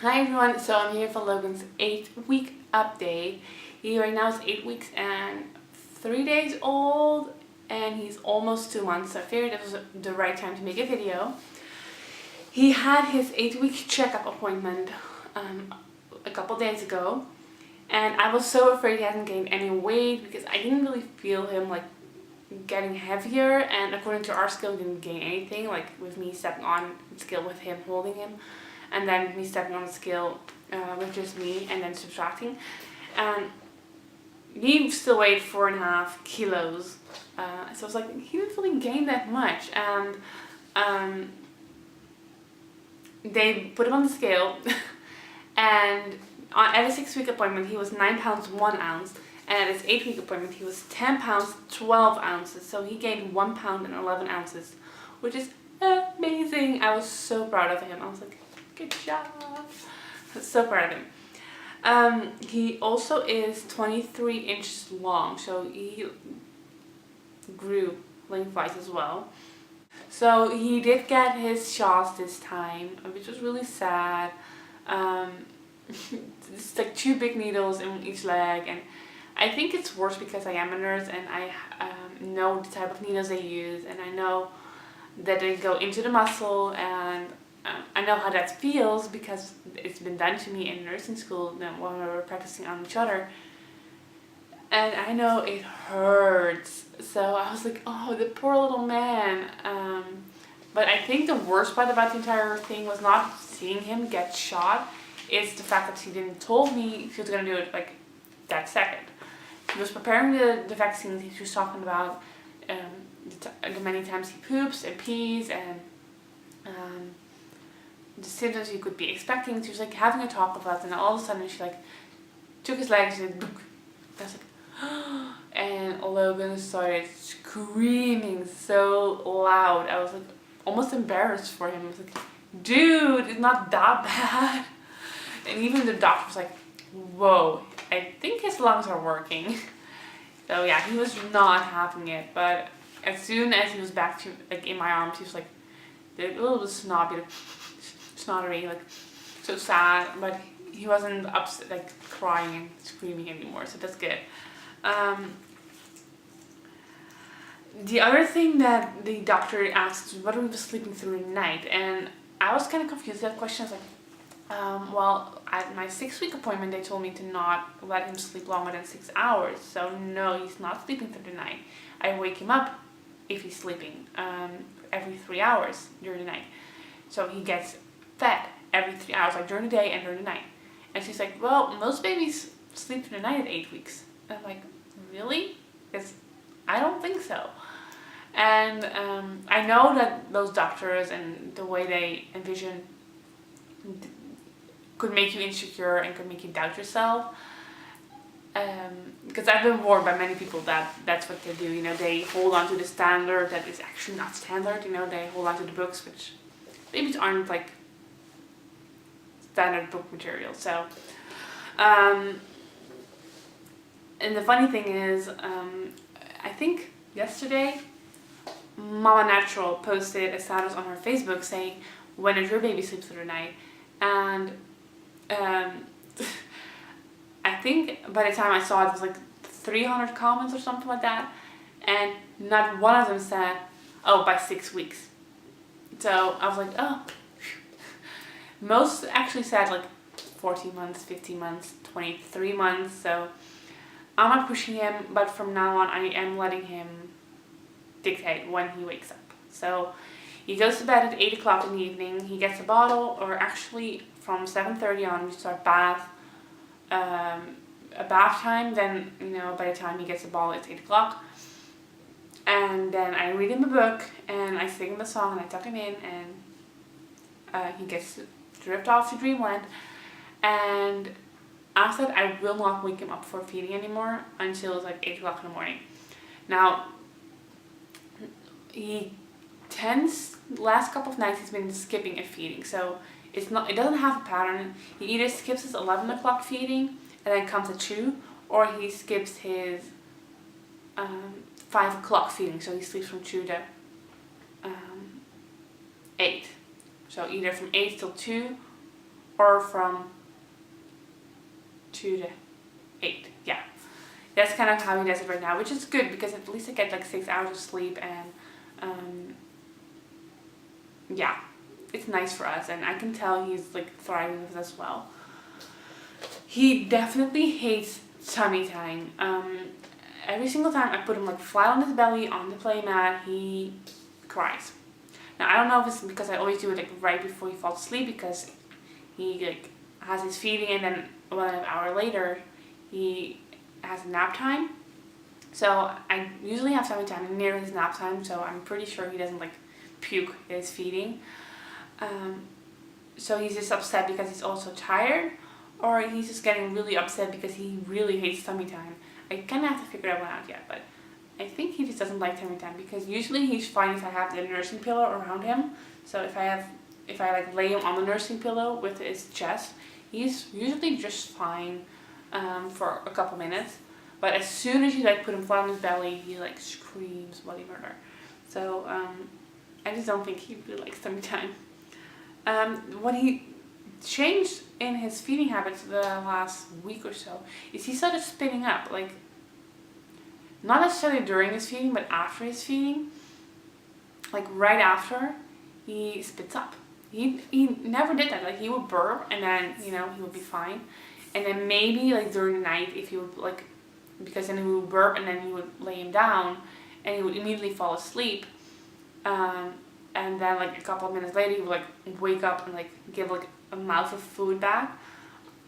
Hi everyone, so I'm here for Logan's 8-week update. He right now is 8 weeks and 3 days old, and he's almost 2 months, so I figured it was the right time to make a video. He had his 8-week checkup appointment a couple days ago, and I was so afraid he hadn't gained any weight because I didn't really feel him like getting heavier, and according to our scale he didn't gain anything, like with me stepping on the scale with him holding him, and then me stepping on the scale with just me and then subtracting, and he still weighed 4.5 kilos, so I was like, he didn't really gain that much. And they put him on the scale and at his 6-week appointment he was 9 pounds 1 ounce, and at his 8-week appointment he was 10 pounds 12 ounces, so he gained 1 pound and 11 ounces, which is amazing. I was so proud of him. I was like, good job. So proud of him. He also is 23 inches long, so he grew lengthwise as well. So he did get his shots this time, which was really sad. It's like 2 big needles in each leg, and I think it's worse because I am a nurse and I know the type of needles they use, and I know that they go into the muscle, and I know how that feels because it's been done to me in nursing school when we were practicing on each other, and I know it hurts. So I was like, oh, the poor little man. But I think the worst part about the entire thing was not seeing him get shot. It's the fact that he didn't told me he was going to do it like that second. He was preparing the vaccines. He was talking about the many times he poops and pees and the symptoms you could be expecting. She was like having a talk about it, and all of a sudden she like took his legs and book. I was like, and Logan started screaming so loud. I was like almost embarrassed for him. I was like, dude, it's not that bad. And even the doctor was like, whoa, I think his lungs are working. So yeah, he was not having it. But as soon as he was back to like in my arms, he was like a little bit snottery, like so sad. But he wasn't upset, like crying and screaming anymore. So that's good. The other thing that the doctor asked was whether he was sleeping through the night, and I was kind of confused with that question. I was like, well, at my 6-week appointment they told me to not let him sleep longer than 6 hours, so no, he's not sleeping through the night. I wake him up if he's sleeping every 3 hours during the night, so he gets fed every 3 hours, like during the day and during the night. And she's like, well, most babies sleep through the night at 8 weeks. And I'm like, really? Because I don't think so. And I know that those doctors and the way they envision could make you insecure and could make you doubt yourself. Because I've been warned by many people that that's what they do. You know, they hold on to the standard that is actually not standard. You know, they hold on to the books, which babies aren't like standard book material. So, and the funny thing is, I think yesterday, Mama Natural posted a status on her Facebook saying, when did your baby sleep through the night? And I think by the time I saw it, it was like 300 comments or something like that, and not one of them said, oh, by 6 weeks. So I was like, oh. Most actually said like 14 months, 15 months, 23 months, so I'm not pushing him, but from now on I am letting him dictate when he wakes up. So he goes to bed at 8 o'clock in the evening, he gets a bottle, or actually from 7:30 on we start a bath time, then, you know, by the time he gets a bottle it's 8 o'clock. And then I read him a book, and I sing him a song, and I tuck him in, and he gets drift off to dreamland. And after that I will not wake him up for feeding anymore until it's like 8 o'clock in the morning. Now, he tends, last couple of nights he's been skipping a feeding, so it doesn't have a pattern. He either skips his 11 o'clock feeding and then comes at 2, or he skips his 5 o'clock feeding, so he sleeps from 2 to 8. So either from 8 till 2 or from 2 to 8. Yeah, that's kind of how he does it right now, which is good because at least I get like 6 hours of sleep, and yeah, it's nice for us, and I can tell he's like thriving with it as well. He definitely hates tummy time. Every single time I put him like flat on his belly on the play mat, he cries. Now I don't know if it's because I always do it like right before he falls asleep, because he like has his feeding and then 1 hour later he has nap time. So I usually have tummy time near his nap time, so I'm pretty sure he doesn't like puke at his feeding. So he's just upset because he's also tired, or he's just getting really upset because he really hates tummy time. I kind of have to figure that one out yet, but I think he just doesn't like tummy time, because usually he's fine if I have the nursing pillow around him. So if I like lay him on the nursing pillow with his chest, he's usually just fine for a couple minutes. But as soon as you like put him flat on his belly, he like screams bloody murder. So I just don't think he really likes tummy time. What he changed in his feeding habits the last week or so is he started spitting up, like not necessarily during his feeding, but after his feeding. Like right after, he spits up. He never did that. Like he would burp and then he would be fine, and then maybe like during the night if he would like, because then he would burp and then he would lay him down and he would immediately fall asleep. And then like a couple of minutes later he would like wake up and like give like a mouth of food back.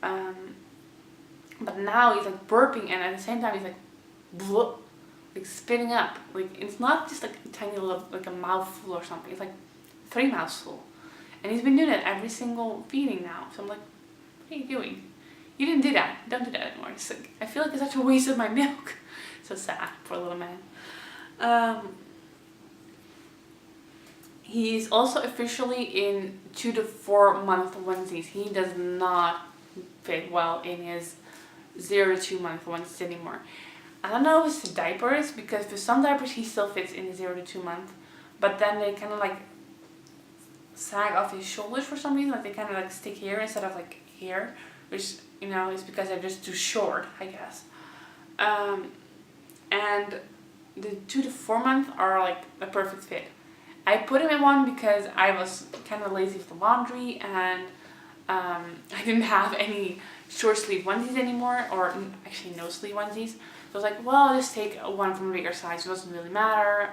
But now he's like burping, and at the same time he's like bleh, like spitting up. Like it's not just like a tiny little like a mouthful or something. It's like 3 mouthfuls. And he's been doing it every single feeding now. So I'm like, what are you doing? You didn't do that. Don't do that anymore. It's like, I feel like it's such a waste of my milk. So sad, poor little man. He's also officially in 2 to 4 month onesies. He does not fit well in his 0 to 2 month onesies anymore. I don't know if it's the diapers, because for some diapers he still fits in the 0 to 2 month, but then they kind of like sag off his shoulders for some reason. Like they kind of like stick here instead of like here, which is because they're just too short, I guess. And the 2 to 4 month are like a perfect fit. I put him in one because I was kind of lazy with the laundry, and I didn't have any short sleeve onesies anymore, or actually no sleeve onesies. So I was like, well, I'll just take one from a bigger size. It doesn't really matter.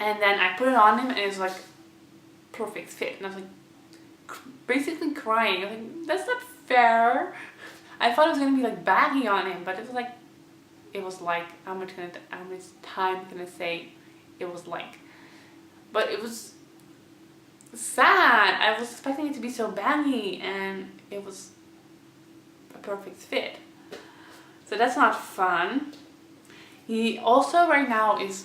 And then I put it on him, and it was like perfect fit. And I was like basically crying. I was like, that's not fair. I thought it was gonna be like baggy on him, but it was like how much time can I say? It was like, but it was sad. I was expecting it to be so baggy, and it was a perfect fit. So that's not fun. He also right now is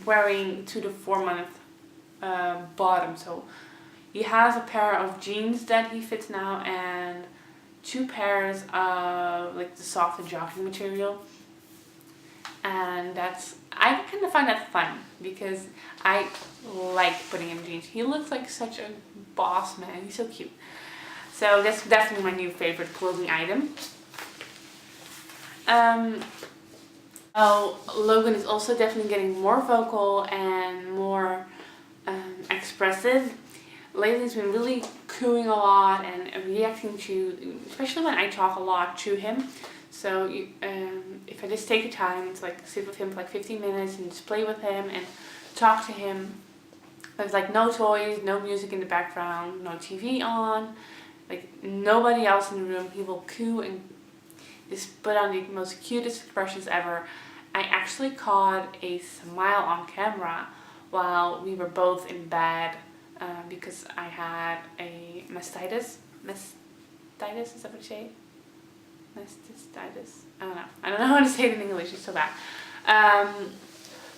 wearing 2 to 4 month bottom. So he has a pair of jeans that he fits now, and 2 pairs of like the soft jogging material. And I kind of find that fun because I like putting him in jeans. He looks like such a boss man. He's so cute. So that's definitely my new favorite clothing item. Logan is also definitely getting more vocal and more expressive. Lately he's been really cooing a lot and reacting to, especially when I talk a lot to him. So if I just take the time to like sit with him for like 15 minutes and just play with him and talk to him, there's like no toys, no music in the background, no TV on, like nobody else in the room, he will coo and just put on the most cutest expressions ever. I actually caught a smile on camera while we were both in bed because I had a mastitis. Mastitis, is that what you say? Mastitis. I don't know how to say it in English. It's so bad.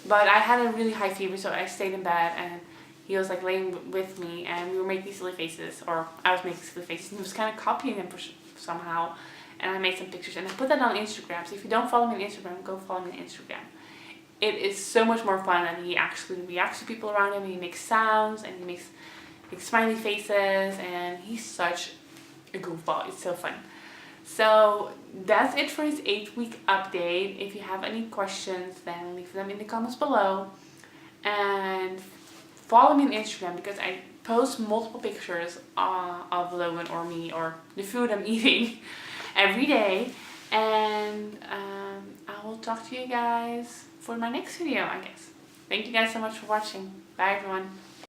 But I had a really high fever, so I stayed in bed, and he was like laying with me, and we were making silly faces, or I was making silly faces, and he was kind of copying them somehow. And I made some pictures, and I put that on Instagram. So if you don't follow me on Instagram, go follow me on Instagram. It is so much more fun, and he actually reacts to people around him, and he makes sounds, and he makes like smiley faces, and he's such a goofball. It's so fun. So that's it for his 8-week update. If you have any questions, then leave them in the comments below. And follow me on Instagram because I post multiple pictures of Logan or me or the food I'm eating every day. And I will talk to you guys for my next video, I guess. Thank you guys so much for watching. Bye everyone.